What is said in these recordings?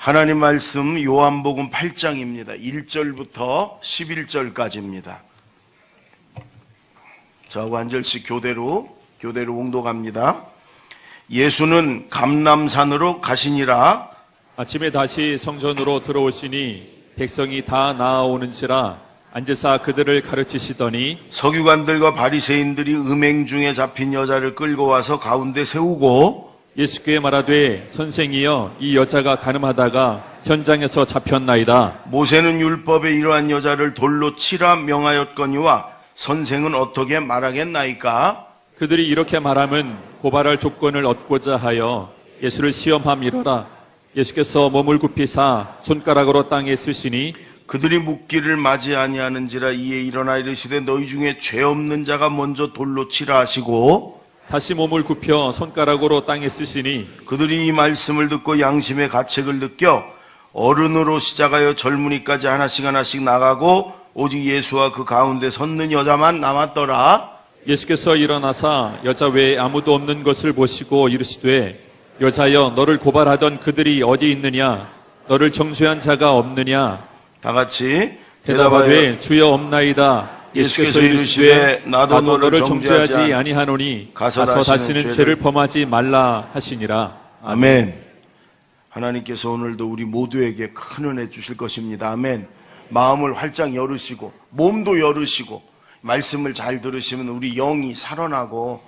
하나님 말씀 요한복음 8장입니다. 1절부터 11절까지입니다. 저하고 한 절씩 교대로 옹독합니다. 예수는 감람산으로 가시니라. 아침에 다시 성전으로 들어오시니 백성이 다 나아오는지라 앉으사 그들을 가르치시더니 서기관들과 바리새인들이 음행 중에 잡힌 여자를 끌고 와서 가운데 세우고 예수께 말하되 선생이여 이 여자가 간음하다가 현장에서 잡혔나이다. 모세는 율법에 이러한 여자를 돌로 치라 명하였거니와 선생은 어떻게 말하겠나이까? 그들이 이렇게 말하면 고발할 조건을 얻고자 하여 예수를 시험함이러라. 예수께서 몸을 굽히사 손가락으로 땅에 쓰시니 그들이 묻기를 맞이 아니하는지라. 이에 일어나 이르시되 너희 중에 죄 없는 자가 먼저 돌로 치라 하시고 다시 몸을 굽혀 손가락으로 땅에 쓰시니 그들이 이 말씀을 듣고 양심의 가책을 느껴 어른으로 시작하여 젊은이까지 하나씩 나가고 오직 예수와 그 가운데 섰는 여자만 남았더라. 예수께서 일어나사 여자 외에 아무도 없는 것을 보시고 이르시되 여자여 너를 고발하던 그들이 어디 있느냐? 너를 정죄한 자가 없느냐? 다 같이 대답하되 주여 없나이다. 예수께서 이르시되 나도 너를 정죄하지 아니하노니 가서 다시는 죄를 범하지 말라 하시니라. 아멘. 하나님께서 오늘도 우리 모두에게 큰 은혜 주실 것입니다. 아멘. 마음을 활짝 열으시고 몸도 열으시고 말씀을 잘 들으시면 우리 영이 살아나고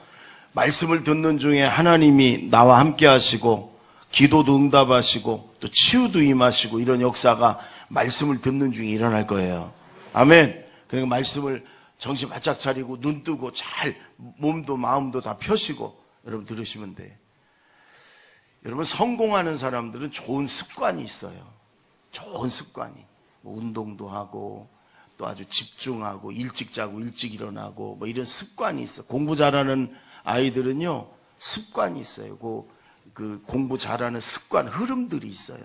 말씀을 듣는 중에 하나님이 나와 함께 하시고 기도도 응답하시고 또 치유도 임하시고 이런 역사가 말씀을 듣는 중에 일어날 거예요. 아멘. 그러니까 말씀을 정신 바짝 차리고 눈 뜨고 잘 몸도 마음도 다 펴시고 여러분 들으시면 돼. 여러분 성공하는 사람들은 좋은 습관이 있어요. 좋은 습관이. 뭐 운동도 하고 또 아주 집중하고 일찍 자고 일찍 일어나고 뭐 이런 습관이 있어. 공부 잘하는 아이들은요 습관이 있어요. 그 공부 잘하는 습관 흐름들이 있어요.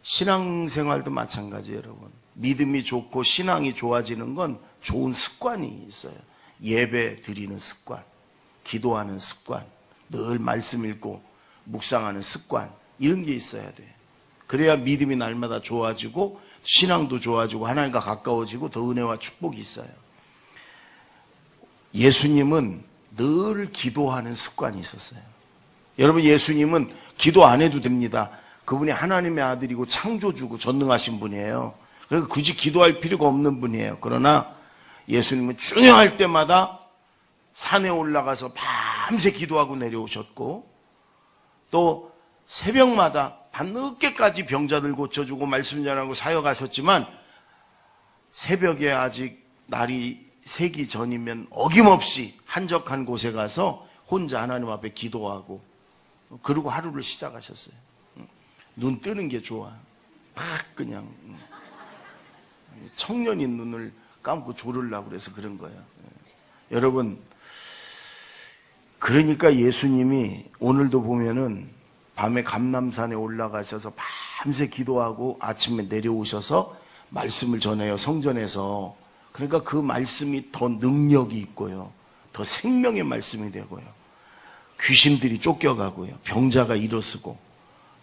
신앙생활도 마찬가지예요, 여러분. 믿음이 좋고 신앙이 좋아지는 건 좋은 습관이 있어요. 예배 드리는 습관, 기도하는 습관, 늘 말씀 읽고 묵상하는 습관, 이런 게 있어야 돼. 그래야 믿음이 날마다 좋아지고 신앙도 좋아지고 하나님과 가까워지고 더 은혜와 축복이 있어요. 예수님은 늘 기도하는 습관이 있었어요. 여러분, 예수님은 기도 안 해도 됩니다. 그분이 하나님의 아들이고 창조주고 전능하신 분이에요. 그러니까 굳이 기도할 필요가 없는 분이에요. 그러나 예수님은 중요할 때마다 산에 올라가서 밤새 기도하고 내려오셨고 또 새벽마다 밤늦게까지 병자들 고쳐주고 말씀 전하고 사역하셨지만 새벽에 아직 날이 새기 전이면 어김없이 한적한 곳에 가서 혼자 하나님 앞에 기도하고 그러고 하루를 시작하셨어요. 눈 뜨는 게 좋아. 막 그냥 청년인 눈을 감고 졸으려고 그래서 그런 거예요. 여러분, 그러니까 예수님이 오늘도 보면은 밤에 감람산에 올라가셔서 밤새 기도하고 아침에 내려오셔서 말씀을 전해요. 성전에서. 그러니까 그 말씀이 더 능력이 있고요. 더 생명의 말씀이 되고요. 귀신들이 쫓겨가고요. 병자가 일어서고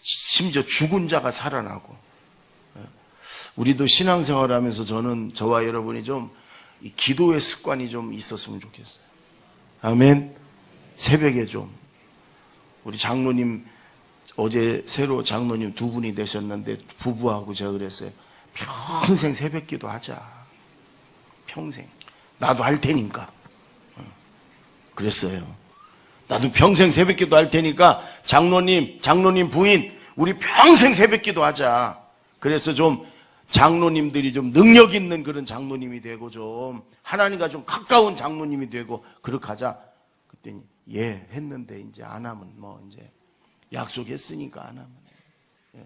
심지어 죽은 자가 살아나고. 우리도 신앙생활하면서 저는 저와 여러분이 좀 이 기도의 습관이 좀 있었으면 좋겠어요. 아멘. 새벽에 좀 우리 장로님 어제 새로 장로님 두 분이 되셨는데 부부하고 제가 그랬어요. 평생 새벽 기도 하자. 평생. 나도 할 테니까. 그랬어요. 나도 평생 새벽 기도 할 테니까 장로님 부인 우리 평생 새벽 기도 하자. 그래서 좀 장로님들이 좀 능력 있는 그런 장로님이 되고 좀 하나님과 좀 가까운 장로님이 되고 그렇게 하자. 그랬더니 예 했는데 이제 안 하면 뭐 이제 약속했으니까 안 하면 예.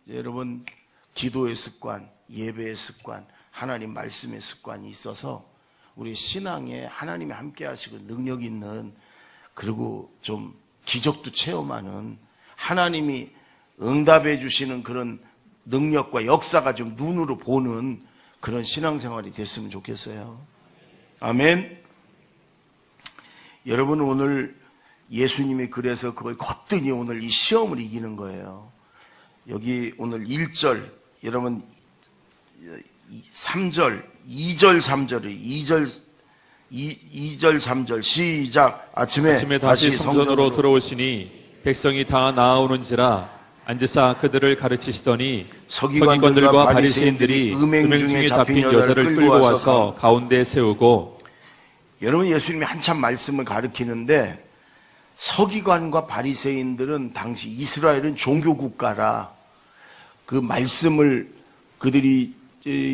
이제 여러분 기도의 습관, 예배의 습관, 하나님 말씀의 습관이 있어서 우리 신앙에 하나님이 함께 하시고 능력 있는 그리고 좀 기적도 체험하는 하나님이 응답해 주시는 그런 능력과 역사가 좀 눈으로 보는 그런 신앙생활이 됐으면 좋겠어요. 아멘. 여러분 오늘 예수님이 그래서 그걸 거뜬히 오늘 이 시험을 이기는 거예요. 여기 오늘 1절, 여러분 3절, 2절, 3절이 2절, 3절 시작. 아침에 다시 성전으로 들어오시니 백성이 다 나아오는지라 앉으사 그들을 가르치시더니 서기관들과 바리새인들이 음행 중에 잡힌 여자를 끌고 와서 가운데에 세우고. 여러분, 예수님이 한참 말씀을 가르치는데 서기관과 바리새인들은 당시 이스라엘은 종교 국가라 그 말씀을 그들이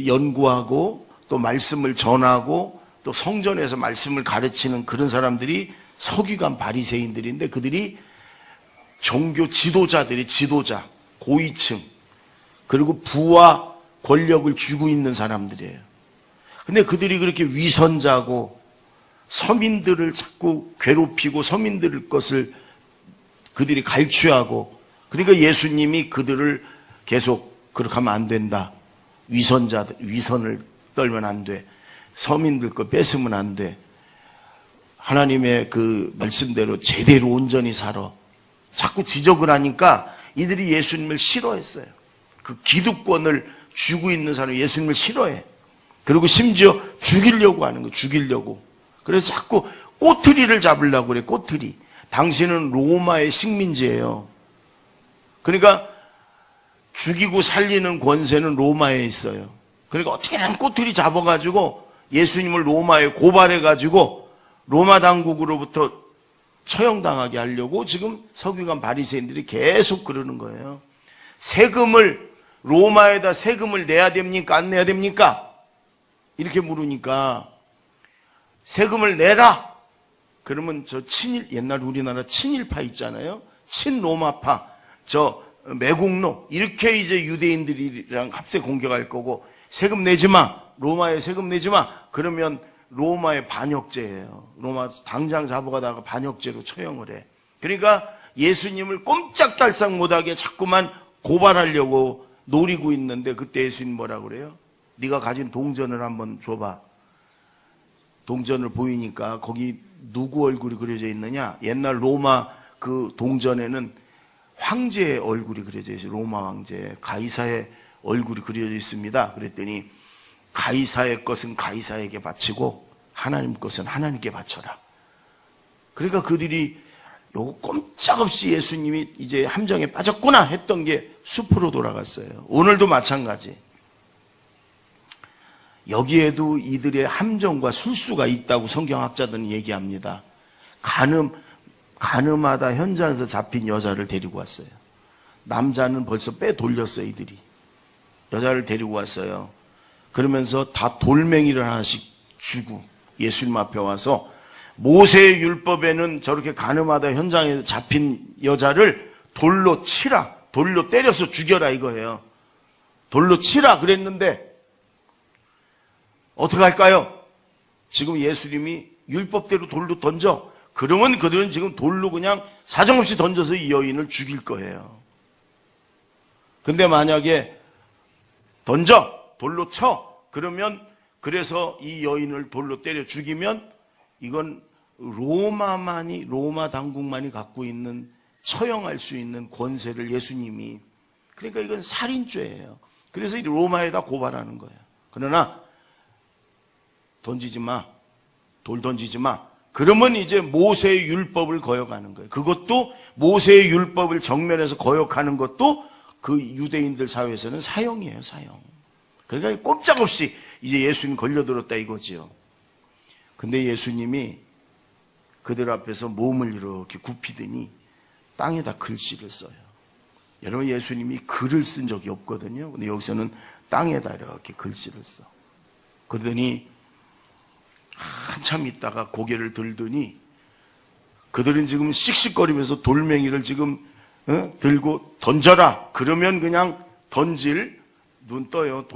연구하고 또 말씀을 전하고 또 성전에서 말씀을 가르치는 그런 사람들이 서기관 바리새인들인데, 그들이 종교 지도자들이 지도자, 고위층, 그리고 부와 권력을 쥐고 있는 사람들이에요. 근데 그들이 그렇게 위선자고 서민들을 자꾸 괴롭히고 서민들 것을 그들이 갈취하고, 그러니까 예수님이 그들을 계속 그렇게 하면 안 된다. 위선을 떨면 안 돼. 서민들 거 뺏으면 안 돼. 하나님의 그 말씀대로 제대로 온전히 살아. 자꾸 지적을 하니까 이들이 예수님을 싫어했어요. 그 기득권을 쥐고 있는 사람이 예수님을 싫어해. 그리고 심지어 죽이려고 하는 거예요. 죽이려고. 그래서 자꾸 꼬투리를 잡으려고 그래. 꼬투리. 당신은 로마의 식민지예요. 그러니까 죽이고 살리는 권세는 로마에 있어요. 그러니까 어떻게든 꼬투리 잡아가지고 예수님을 로마에 고발해가지고 로마 당국으로부터 처형당하게 하려고 지금 서기관 바리새인들이 계속 그러는 거예요. 세금을, 로마에다 세금을 내야 됩니까? 안 내야 됩니까? 이렇게 물으니까 세금을 내라! 그러면 저 친일, 옛날 우리나라 친일파 있잖아요. 친로마파, 저 매국노, 이렇게 이제 유대인들이랑 합세 공격할 거고, 세금 내지 마! 로마에 세금 내지 마! 그러면 로마의 반역죄예요. 로마 당장 잡아가다가 반역죄로 처형을 해. 그러니까 예수님을 꼼짝달싹 못하게 자꾸만 고발하려고 노리고 있는데, 그때 예수님 뭐라고 그래요? 네가 가진 동전을 한번 줘봐. 동전을 보이니까 거기 누구 얼굴이 그려져 있느냐? 옛날 로마 그 동전에는 황제의 얼굴이 그려져 있어요. 로마 황제 가이사의 얼굴이 그려져 있습니다. 그랬더니 가이사의 것은 가이사에게 바치고 하나님 것은 하나님께 바쳐라. 그러니까 그들이 요거 꼼짝없이 예수님이 이제 함정에 빠졌구나 했던 게 숲으로 돌아갔어요. 오늘도 마찬가지. 여기에도 이들의 함정과 술수가 있다고 성경학자들은 얘기합니다. 가늠하다 현장에서 잡힌 여자를 데리고 왔어요. 남자는 벌써 빼돌렸어요, 이들이. 여자를 데리고 왔어요. 그러면서 다 돌멩이를 하나씩 쥐고 예수님 앞에 와서, 모세의 율법에는 저렇게 가늠하다 현장에서 잡힌 여자를 돌로 치라, 돌로 때려서 죽여라 이거예요. 돌로 치라 그랬는데 어떻게 할까요? 지금 예수님이 율법대로 돌로 던져. 그러면 그들은 지금 돌로 그냥 사정없이 던져서 이 여인을 죽일 거예요. 근데 만약에 던져, 돌로 쳐, 그러면 그래서 이 여인을 돌로 때려 죽이면 이건 로마 당국만이 갖고 있는 처형할 수 있는 권세를 예수님이, 그러니까 이건 살인죄예요. 그래서 로마에다 고발하는 거예요. 그러나 던지지 마, 돌 던지지 마. 그러면 이제 모세의 율법을 거역하는 거예요. 그것도 모세의 율법을 정면에서 거역하는 것도 그 유대인들 사회에서는 사형이에요, 사형. 그러니까 꼼짝없이 이제 예수님 걸려들었다 이거지요. 근데 예수님이 그들 앞에서 몸을 이렇게 굽히더니 땅에다 글씨를 써요. 여러분, 예수님이 글을 쓴 적이 없거든요. 근데 여기서는 땅에다 이렇게 글씨를 써. 그러더니 한참 있다가 고개를 들더니 그들은 지금 씩씩거리면서 돌멩이를 지금 들고 던져라. 그러면 그냥 던질, 눈 떠요.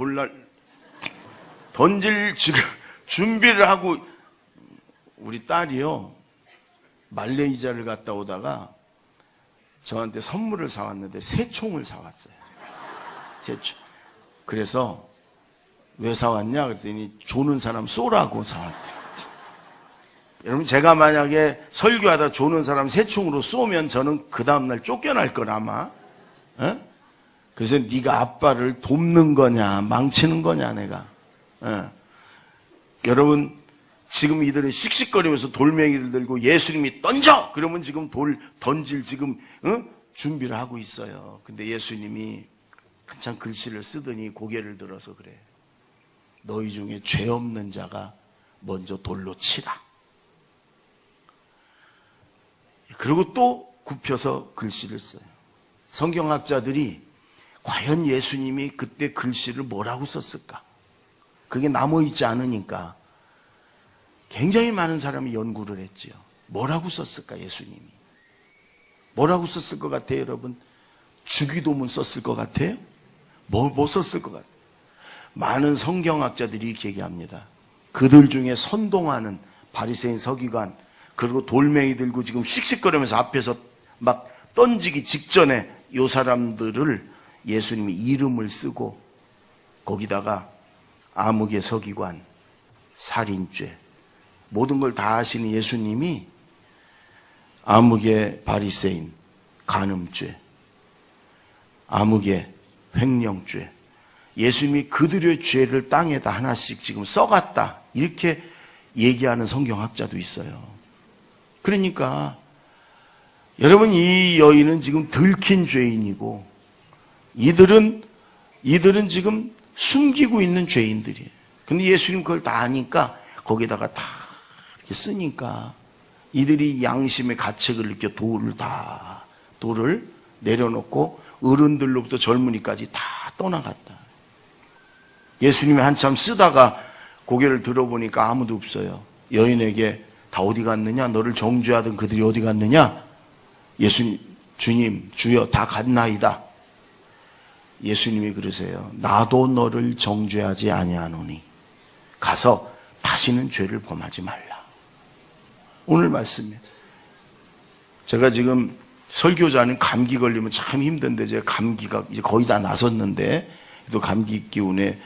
던질 지금 준비를 하고, 우리 딸이요, 말레이시아를 갔다 오다가 저한테 선물을 사왔는데 새총을 사왔어요. 새총. 그래서 왜 사왔냐 그랬더니 조는 사람 쏘라고 사왔대요. 여러분, 제가 만약에 설교하다 조는 사람 새총으로 쏘면 저는 그 다음날 쫓겨날 걸 아마. 그래서 네가 아빠를 돕는 거냐 망치는 거냐 내가. 여러분 지금 이들은 씩씩거리면서 돌멩이를 들고 예수님이 던져! 그러면 지금 돌 던질 지금 준비를 하고 있어요. 근데 예수님이 한참 글씨를 쓰더니 고개를 들어서 그래. 너희 중에 죄 없는 자가 먼저 돌로 치라. 그리고 또 굽혀서 글씨를 써요. 성경학자들이 과연 예수님이 그때 글씨를 뭐라고 썼을까? 그게 남아있지 않으니까 굉장히 많은 사람이 연구를 했지요. 뭐라고 썼을까 예수님이? 뭐라고 썼을 것 같아요 여러분? 주기도문 썼을 것 같아요? 뭐 썼을 것 같아요? 많은 성경학자들이 이렇게 얘기합니다. 그들 중에 선동하는 바리새인 서기관 그리고 돌멩이 들고 지금 씩씩거리면서 앞에서 막 던지기 직전에 이 사람들을 예수님이 이름을 쓰고 거기다가 암흑의 서기관, 살인죄 모든 걸 다 하시는 예수님이 암흑의 바리새인, 간음죄, 암흑의 횡령죄 예수님이 그들의 죄를 땅에다 하나씩 지금 써갔다 이렇게 얘기하는 성경학자도 있어요. 그러니까 여러분 이 여인은 지금 들킨 죄인이고 이들은 지금 숨기고 있는 죄인들이에요. 근데 예수님 그걸 다 아니까 거기다가 다 이렇게 쓰니까 이들이 양심의 가책을 느껴 돌을 내려놓고 어른들로부터 젊은이까지 다 떠나갔다. 예수님이 한참 쓰다가 고개를 들어보니까 아무도 없어요. 여인에게 다 어디 갔느냐? 너를 정죄하던 그들이 어디 갔느냐? 예수님, 주님, 주여 다 갔나이다. 예수님이 그러세요. 나도 너를 정죄하지 아니하노니 가서 다시는 죄를 범하지 말라. 오늘 말씀이에요. 제가 지금 설교자는 감기 걸리면 참 힘든데 제가 감기가 이제 거의 다 나섰는데 또 감기 기운에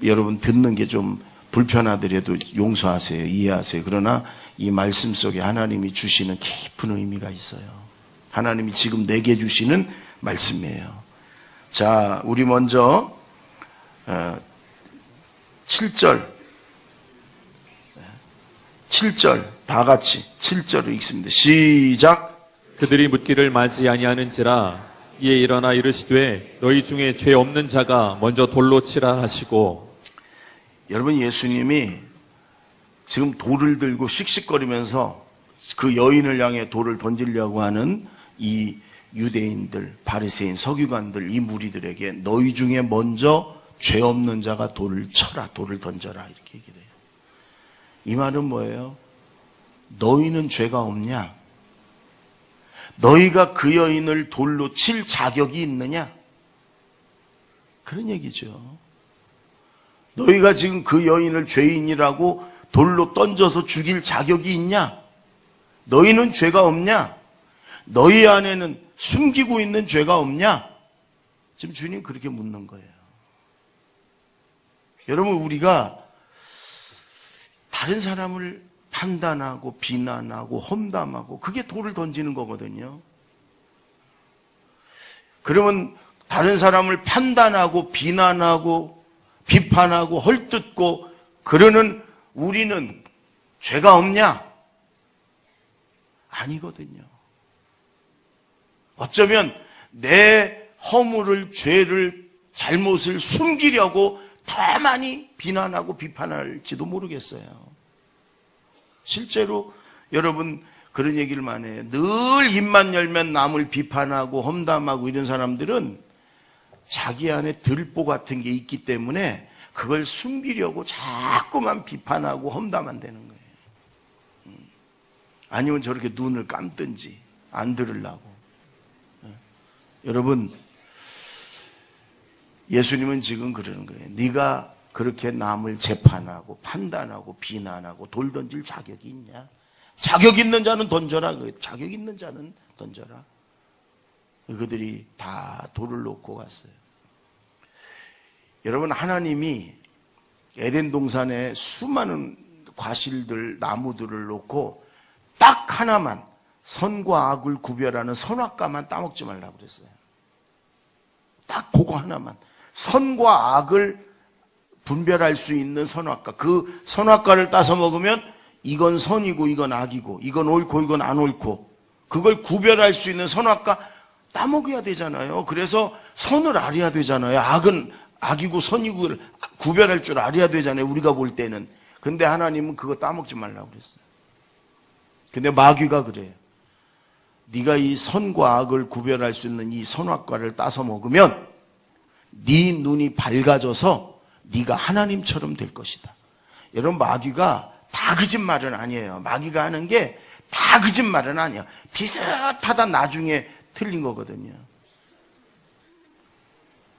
여러분 듣는 게 좀 불편하더라도 용서하세요. 이해하세요. 그러나 이 말씀 속에 하나님이 주시는 깊은 의미가 있어요. 하나님이 지금 내게 주시는 말씀이에요. 자, 우리 먼저 7절 다 같이 7절을 읽습니다. 시작. 그들이 묻기를 맞이 아니하는지라 이에 일어나 이르시되 너희 중에 죄 없는 자가 먼저 돌로 치라 하시고. 여러분 예수님이 지금 돌을 들고 씩씩거리면서 그 여인을 향해 돌을 던지려고 하는 이 유대인들, 바리새인, 서기관들, 이 무리들에게 너희 중에 먼저 죄 없는 자가 돌을 쳐라, 돌을 던져라 이렇게 얘기를 해요. 이 말은 뭐예요? 너희는 죄가 없냐? 너희가 그 여인을 돌로 칠 자격이 있느냐? 그런 얘기죠. 너희가 지금 그 여인을 죄인이라고 돌로 던져서 죽일 자격이 있냐? 너희는 죄가 없냐? 너희 안에는 숨기고 있는 죄가 없냐? 지금 주님 그렇게 묻는 거예요. 여러분 우리가 다른 사람을 판단하고 비난하고 험담하고 그게 돌을 던지는 거거든요. 그러면 다른 사람을 판단하고 비난하고 비판하고 헐뜯고 그러는 우리는 죄가 없냐? 아니거든요. 어쩌면 내 허물을, 죄를, 잘못을 숨기려고 더 많이 비난하고 비판할지도 모르겠어요. 실제로 여러분 그런 얘기를 많이 해요. 늘 입만 열면 남을 비판하고 험담하고 이런 사람들은 자기 안에 들보 같은 게 있기 때문에 그걸 숨기려고 자꾸만 비판하고 험담한다는 거예요. 아니면 저렇게 눈을 감든지 안 들으려고. 여러분 예수님은 지금 그러는 거예요. 네가 그렇게 남을 재판하고 판단하고 비난하고 돌 던질 자격이 있냐? 자격 있는 자는 던져라. 자격 있는 자는 던져라. 그들이 다 돌을 놓고 갔어요. 여러분 하나님이 에덴 동산에 수많은 과실들, 나무들을 놓고 딱 하나만 선과 악을 구별하는 선악과만 따먹지 말라고 그랬어요. 딱 그거 하나만. 선과 악을 분별할 수 있는 선악과. 그 선악과를 따서 먹으면 이건 선이고 이건 악이고 이건 옳고 이건 안 옳고 그걸 구별할 수 있는 선악과 따먹어야 되잖아요. 그래서 선을 알아야 되잖아요. 악은 악이고 선이고 구별할 줄 알아야 되잖아요. 우리가 볼 때는. 근데 하나님은 그거 따먹지 말라고 그랬어요. 근데 마귀가 그래요. 네가 이 선과 악을 구별할 수 있는 이 선악과를 따서 먹으면 네 눈이 밝아져서 네가 하나님처럼 될 것이다. 여러분, 마귀가 다 거짓말은 아니에요. 마귀가 하는 게 다 거짓말은 아니에요. 비슷하다 나중에 틀린 거거든요.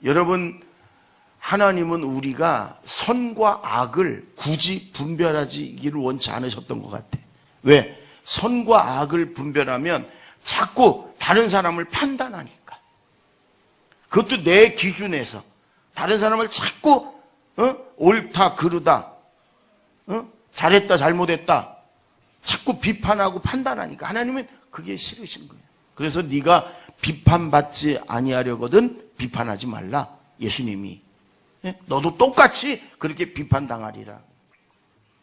여러분, 하나님은 우리가 선과 악을 굳이 분별하기를 원치 않으셨던 것 같아요. 왜? 선과 악을 분별하면 자꾸 다른 사람을 판단하니까. 그것도 내 기준에서 다른 사람을 자꾸 옳다 그르다, 잘했다 잘못했다 자꾸 비판하고 판단하니까 하나님은 그게 싫으신 거예요. 그래서 네가 비판받지 아니하려거든 비판하지 말라. 예수님이 너도 똑같이 그렇게 비판당하리라.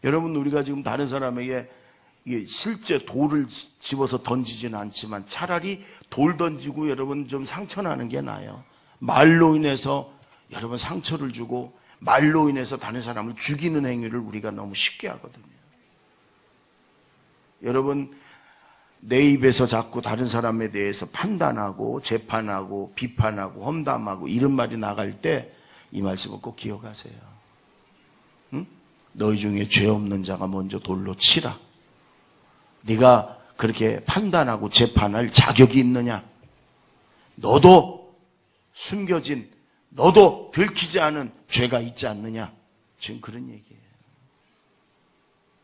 여러분, 우리가 지금 다른 사람에게 실제 돌을 집어서 던지지는 않지만 차라리 돌 던지고 여러분 좀 상처나는 게 나아요. 말로 인해서 여러분 상처를 주고 말로 인해서 다른 사람을 죽이는 행위를 우리가 너무 쉽게 하거든요. 여러분, 내 입에서 자꾸 다른 사람에 대해서 판단하고 재판하고 비판하고 험담하고 이런 말이 나갈 때 이 말씀을 꼭 기억하세요. 너희 중에 죄 없는 자가 먼저 돌로 치라. 네가 그렇게 판단하고 재판할 자격이 있느냐? 너도 숨겨진, 너도 들키지 않은 죄가 있지 않느냐? 지금 그런 얘기예요.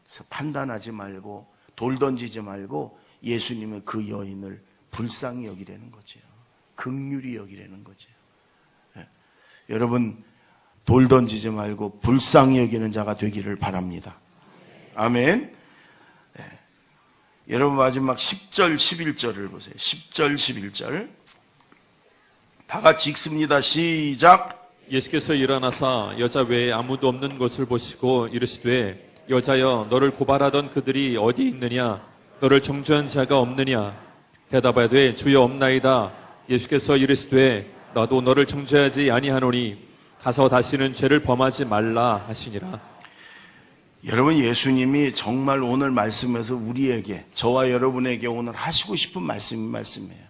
그래서 판단하지 말고 돌 던지지 말고 예수님은 그 여인을 불쌍히 여기라는 거죠. 긍휼히 여기라는 거죠. 네. 여러분, 돌 던지지 말고 불쌍히 여기는 자가 되기를 바랍니다. 아멘. 네. 여러분, 마지막 10절 11절을 보세요. 10절 11절 다 같이 읽습니다. 시작. 예수께서 일어나사 여자 외에 아무도 없는 곳을 보시고 이르시되 여자여, 너를 고발하던 그들이 어디 있느냐? 너를 정죄한 자가 없느냐? 대답하되 주여 없나이다. 예수께서 이르시되 나도 너를 정죄하지 아니하노니 가서 다시는 죄를 범하지 말라 하시니라. 여러분, 예수님이 정말 오늘 말씀에서 우리에게, 저와 여러분에게 오늘 하시고 싶은 말씀이에요.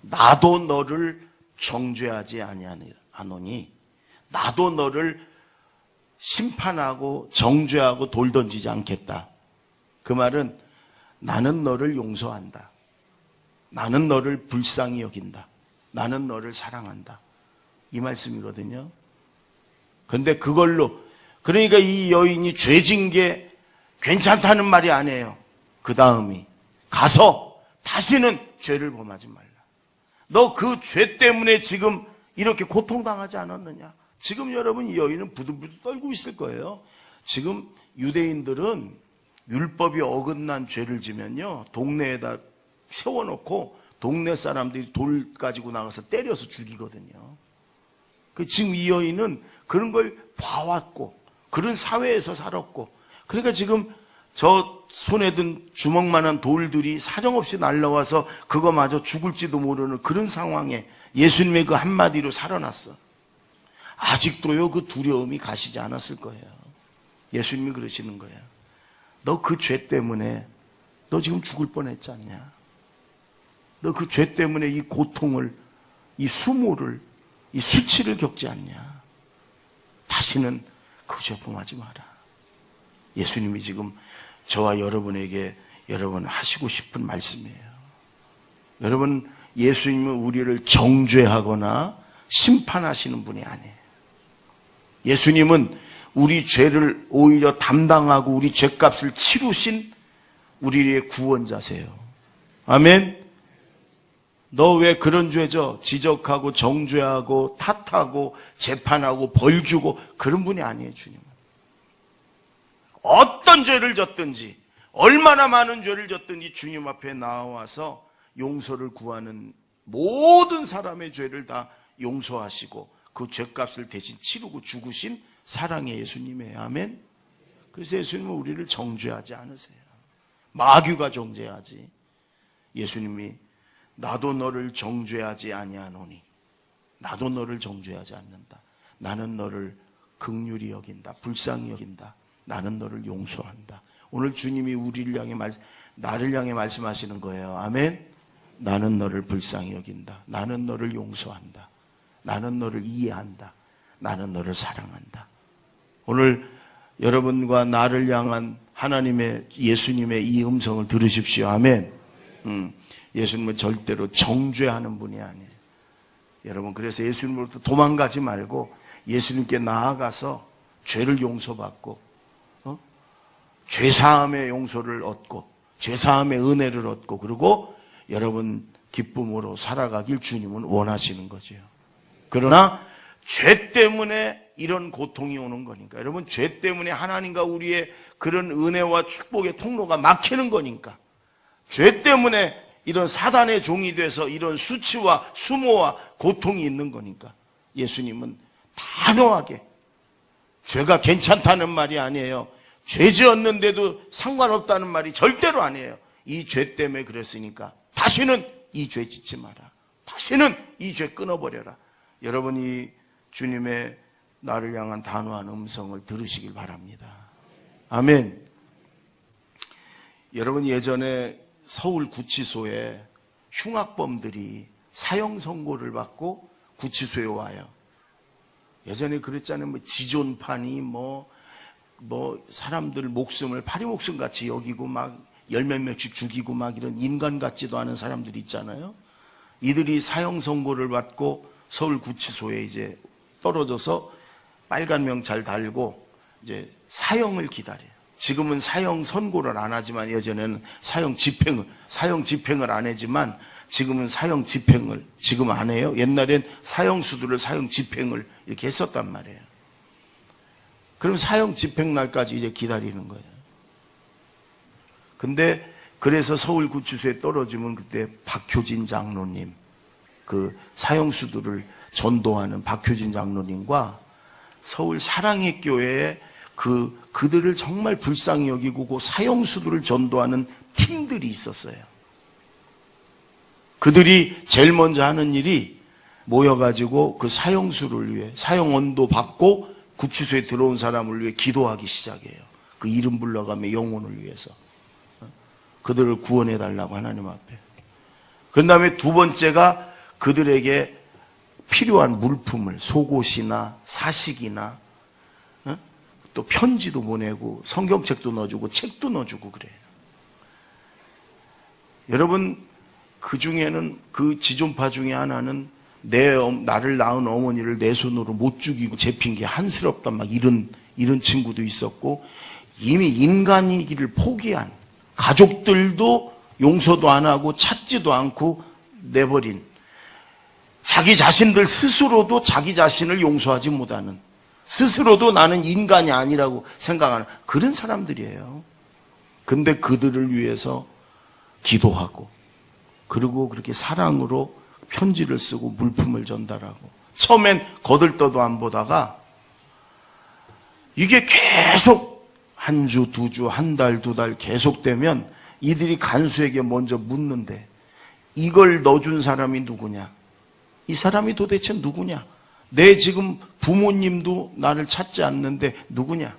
나도 너를 정죄하지 아니하노니, 나도 너를 심판하고 정죄하고 돌 던지지 않겠다. 그 말은 나는 너를 용서한다. 나는 너를 불쌍히 여긴다. 나는 너를 사랑한다. 이 말씀이거든요. 근데 그걸로, 그러니까 이 여인이 죄진 게 괜찮다는 말이 아니에요. 그 다음이 가서 다시는 죄를 범하지 말라. 너 그 죄 때문에 지금 이렇게 고통당하지 않았느냐? 지금 여러분, 이 여인은 부들부들 떨고 있을 거예요. 지금 유대인들은 율법이 어긋난 죄를 지면요, 동네에다 세워놓고 동네 사람들이 돌 가지고 나가서 때려서 죽이거든요. 지금 이 여인은 그런 걸 봐왔고 그런 사회에서 살았고, 그러니까 지금 저 손에 든 주먹만한 돌들이 사정없이 날라와서 그거마저 죽을지도 모르는 그런 상황에 예수님의 그 한마디로 살아났어. 아직도요, 그 두려움이 가시지 않았을 거예요. 예수님이 그러시는 거예요. 너 그 죄 때문에 너 지금 죽을 뻔했지 않냐? 너 그 죄 때문에 이 고통을, 이 수모를, 이 수치를 겪지 않냐? 다시는 그 죄 범하지 마라. 예수님이 지금 저와 여러분에게 여러분 하시고 싶은 말씀이에요. 여러분, 예수님은 우리를 정죄하거나 심판하시는 분이 아니에요. 예수님은 우리 죄를 오히려 담당하고 우리 죄값을 치루신 우리의 구원자세요. 아멘. 너 왜 그런 죄죠? 지적하고 정죄하고 탓하고 재판하고 벌 주고 그런 분이 아니에요. 주님은 어떤 죄를 졌든지 얼마나 많은 죄를 졌든지 주님 앞에 나와서 용서를 구하는, 모든 사람의 죄를 다 용서하시고 그 죄값을 대신 치르고 죽으신 사랑의 예수님이에요. 아멘. 그래서 예수님은 우리를 정죄하지 않으세요. 마귀가 정죄하지. 예수님이 나도 너를 정죄하지 아니하노니, 나도 너를 정죄하지 않는다. 나는 너를 긍휼히 여긴다. 불쌍히 여긴다. 나는 너를 용서한다. 오늘 주님이 우리를 향해 나를 향해 말씀하시는 거예요. 아멘. 나는 너를 불쌍히 여긴다. 나는 너를 용서한다. 나는 너를 이해한다. 나는 너를 사랑한다. 오늘 여러분과 나를 향한 하나님의, 예수님의 이 음성을 들으십시오. 아멘. 예수님은 절대로 정죄하는 분이 아니에요. 여러분, 그래서 예수님으로부터 도망가지 말고 예수님께 나아가서 죄를 용서받고, 죄사함의 용서를 얻고, 죄사함의 은혜를 얻고, 그리고 여러분 기쁨으로 살아가길 주님은 원하시는 거죠. 그러나 죄 때문에 이런 고통이 오는 거니까, 여러분, 죄 때문에 하나님과 우리의 그런 은혜와 축복의 통로가 막히는 거니까, 죄 때문에 이런 사단의 종이 돼서 이런 수치와 수모와 고통이 있는 거니까, 예수님은 단호하게, 죄가 괜찮다는 말이 아니에요. 죄 지었는데도 상관없다는 말이 절대로 아니에요. 이 죄 때문에 그랬으니까 다시는 이 죄 짓지 마라. 다시는 이 죄 끊어버려라. 여러분이 주님의 나를 향한 단호한 음성을 들으시길 바랍니다. 아멘. 여러분, 예전에 서울 구치소에 흉악범들이 사형 선고를 받고 구치소에 와요. 예전에 그랬잖아요. 뭐 지존판이 사람들 목숨을 파리 목숨 같이 여기고 막 열 몇 명씩 죽이고 막 이런 인간 같지도 않은 사람들이 있잖아요. 이들이 사형 선고를 받고 서울 구치소에 이제 떨어져서 빨간 명찰 달고 이제 사형을 기다려요. 지금은 사형 선고를 안 하지만 예전에는 사형 집행을 안 하지만 지금은 사형 집행을 지금 안 해요. 옛날엔 사형수들을 사형 집행을 이렇게 했었단 말이에요. 그럼 사형 집행 날까지 이제 기다리는 거예요. 근데 그래서 서울 구치소에 떨어지면 그때 박효진 장로님, 그 사형수들을 전도하는 박효진 장로님과 서울 사랑의 교회에 그들을 정말 불쌍히 여기고 그 사형수들을 전도하는 팀들이 있었어요. 그들이 제일 먼저 하는 일이 모여가지고 그 사형수를 위해, 사형원도 받고 구치소에 들어온 사람을 위해 기도하기 시작해요. 그 이름 불러가며 영혼을 위해서. 그들을 구원해달라고 하나님 앞에. 그 다음에 두 번째가 그들에게 필요한 물품을, 속옷이나 사식이나 또 편지도 보내고 성경책도 넣어주고 책도 넣어주고 그래요. 여러분, 그 중에는 그 지존파 중에 하나는 나를 낳은 어머니를 내 손으로 못 죽이고 잡힌 게 한스럽다 막 이런 친구도 있었고, 이미 인간이기를 포기한, 가족들도 용서도 안 하고 찾지도 않고 내버린, 자기 자신들 스스로도 자기 자신을 용서하지 못하는, 스스로도 나는 인간이 아니라고 생각하는 그런 사람들이에요. 근데 그들을 위해서 기도하고, 그리고 그렇게 사랑으로 편지를 쓰고 물품을 전달하고, 처음엔 거들떠도 안 보다가 이게 계속 한 주, 두 주, 한 달, 두 달 계속되면 이들이 간수에게 먼저 묻는데, 이걸 넣어준 사람이 누구냐? 이 사람이 도대체 누구냐? 내 지금 부모님도 나를 찾지 않는데 누구냐?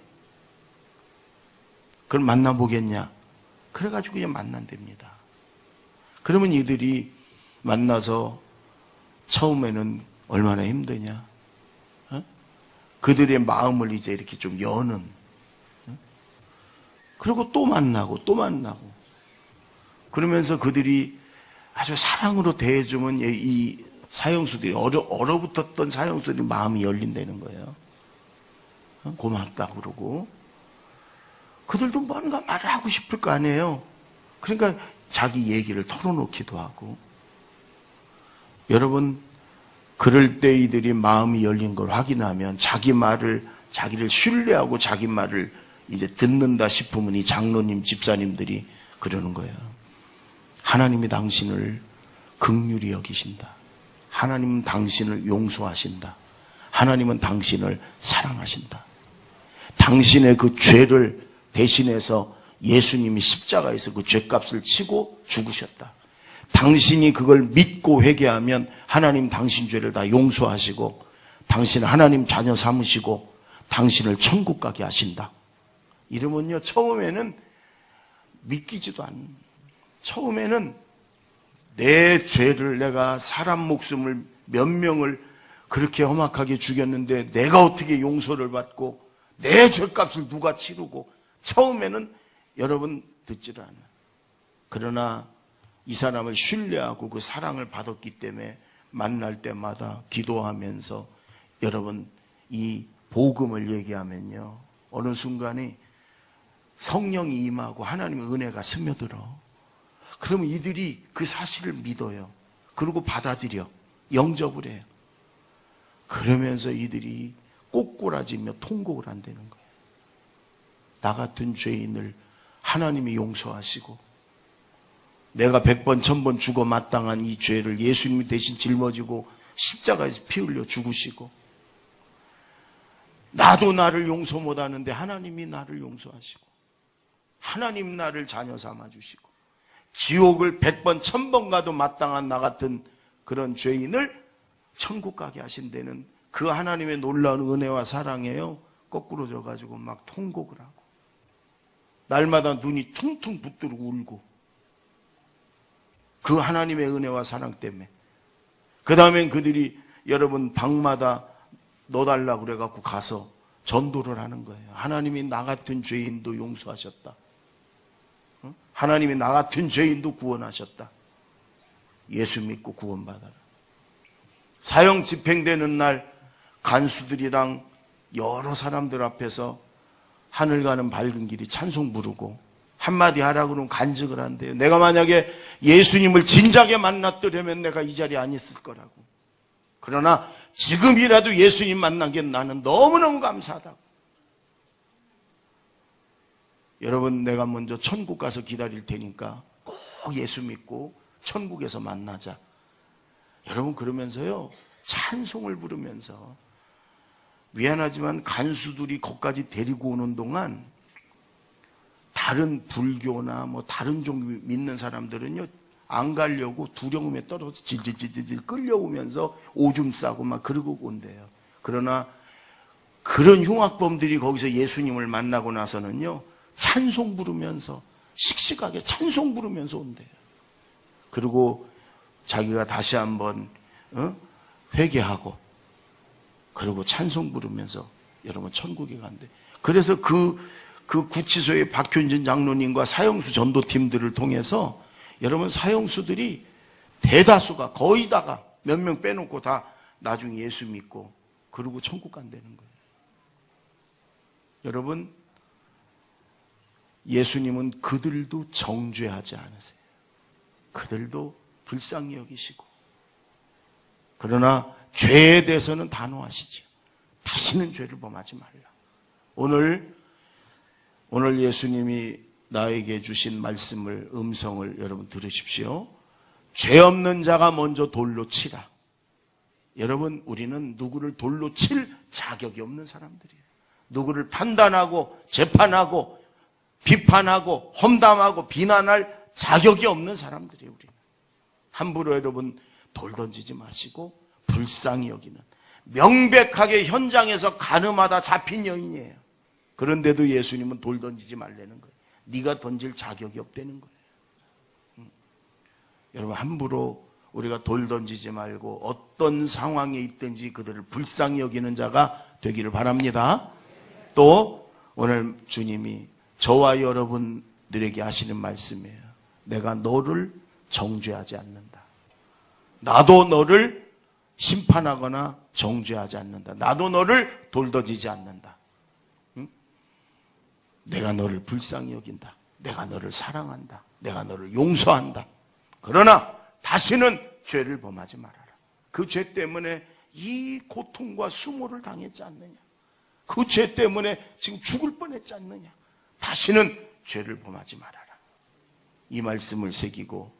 그걸 만나보겠냐? 그래가지고 그냥 만난답니다. 그러면 이들이 만나서 처음에는 얼마나 힘드냐? 그들의 마음을 이제 이렇게 좀 여는, 그리고 또 만나고 또 만나고, 그러면서 그들이 아주 사랑으로 대해주면 이 사형수들이, 얼어붙었던 사형수들이 마음이 열린다는 거예요. 고맙다고 그러고, 그들도 뭔가 말을 하고 싶을 거 아니에요. 그러니까 자기 얘기를 털어놓기도 하고. 여러분, 그럴 때 이들이 마음이 열린 걸 확인하면 자기를 신뢰하고 자기 말을 이제 듣는다 싶으면 이 장로님, 집사님들이 그러는 거예요. 하나님이 당신을 긍휼히 여기신다. 하나님은 당신을 용서하신다. 하나님은 당신을 사랑하신다. 당신의 그 죄를 대신해서 예수님이 십자가에서 그 죄값을 치고 죽으셨다. 당신이 그걸 믿고 회개하면 하나님 당신 죄를 다 용서하시고 당신을 하나님 자녀 삼으시고 당신을 천국 가게 하신다. 이러면요, 처음에는 믿기지도 않는, 처음에는 내 죄를, 내가 사람 목숨을 몇 명을 그렇게 험악하게 죽였는데 내가 어떻게 용서를 받고 내 죄값을 누가 치르고, 처음에는 여러분 듣지를 않아요. 그러나 이 사람을 신뢰하고 그 사랑을 받았기 때문에 만날 때마다 기도하면서 여러분 이 복음을 얘기하면요, 어느 순간에 성령이 임하고 하나님의 은혜가 스며들어. 그러면 이들이 그 사실을 믿어요. 그리고 받아들여 영접을 해요. 그러면서 이들이 꼬꾸라지며 통곡을 한다는 거예요. 나 같은 죄인을 하나님이 용서하시고 내가 100번 1000번 죽어 마땅한 이 죄를 예수님이 대신 짊어지고 십자가에서 피 흘려 죽으시고, 나도 나를 용서 못하는데 하나님이 나를 용서하시고 하나님 나를 자녀 삼아주시고 지옥을 100번 1000번 가도 마땅한 나 같은 그런 죄인을 천국 가게 하신다는 그 하나님의 놀라운 은혜와 사랑에요, 거꾸로 져가지고 막 통곡을 하고 날마다 눈이 퉁퉁 붙들고 울고, 그 하나님의 은혜와 사랑 때문에. 그 다음엔 그들이 여러분 방마다 넣어달라고 그래갖고 가서 전도를 하는 거예요. 하나님이 나 같은 죄인도 용서하셨다. 하나님이 나 같은 죄인도 구원하셨다. 예수 믿고 구원받아라. 사형 집행되는 날 간수들이랑 여러 사람들 앞에서 하늘 가는 밝은 길이 찬송 부르고 한마디 하라고 그러면 간증을 한대요. 내가 만약에 예수님을 진작에 만났더라면 내가 이 자리에 안 있을 거라고. 그러나 지금이라도 예수님 만난 게 나는 너무너무 감사하다고. 여러분, 내가 먼저 천국 가서 기다릴 테니까 꼭 예수 믿고 천국에서 만나자. 여러분, 그러면서요, 찬송을 부르면서, 미안하지만 간수들이 거기까지 데리고 오는 동안 다른 불교나 뭐 다른 종교 믿는 사람들은요, 안 가려고 두려움에 떨어져 질질질질 끌려오면서 오줌 싸고 막 그러고 온대요. 그러나 그런 흉악범들이 거기서 예수님을 만나고 나서는요, 찬송 부르면서 씩씩하게 찬송 부르면서 온대요. 그리고 자기가 다시 한번 회개하고 그리고 찬송 부르면서 여러분 천국에 간대. 그래서 그 구치소의 박효진 장로님과 사형수 전도팀들을 통해서 여러분 사형수들이 대다수가 거의 다가 몇 명 빼놓고 다 나중에 예수 믿고 그러고 천국 간다는 거예요. 여러분, 예수님은 그들도 정죄하지 않으세요. 그들도 불쌍히 여기시고, 그러나 죄에 대해서는 단호하시죠. 다시는 죄를 범하지 말라. 오늘 예수님이 나에게 주신 말씀을, 음성을 여러분 들으십시오. 죄 없는 자가 먼저 돌로 치라. 여러분, 우리는 누구를 돌로 칠 자격이 없는 사람들이에요. 누구를 판단하고 재판하고 비판하고 험담하고 비난할 자격이 없는 사람들이에요. 우리는 함부로 여러분 돌 던지지 마시고 불쌍히 여기는, 명백하게 현장에서 가늠하다 잡힌 여인이에요. 그런데도 예수님은 돌 던지지 말라는 거예요. 네가 던질 자격이 없다는 거예요. 여러분, 함부로 우리가 돌 던지지 말고 어떤 상황에 있든지 그들을 불쌍히 여기는 자가 되기를 바랍니다. 또 오늘 주님이 저와 여러분들에게 하시는 말씀이에요. 내가 너를 정죄하지 않는다. 나도 너를 심판하거나 정죄하지 않는다. 나도 너를 돌 던지지 않는다. 응? 내가 너를 불쌍히 여긴다. 내가 너를 사랑한다. 내가 너를 용서한다. 그러나 다시는 죄를 범하지 말아라. 그 죄 때문에 이 고통과 수모를 당했지 않느냐. 그 죄 때문에 지금 죽을 뻔했지 않느냐. 다시는 죄를 범하지 말아라. 이 말씀을 새기고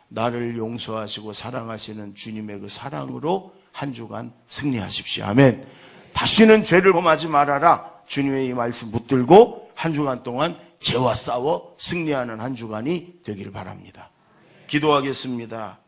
나를 용서하시고 사랑하시는 주님의 그 사랑으로 한 주간 승리하십시오. 아멘. 다시는 죄를 범하지 말아라. 주님의 이 말씀 붙들고 한 주간 동안 죄와 싸워 승리하는 한 주간이 되기를 바랍니다. 기도하겠습니다.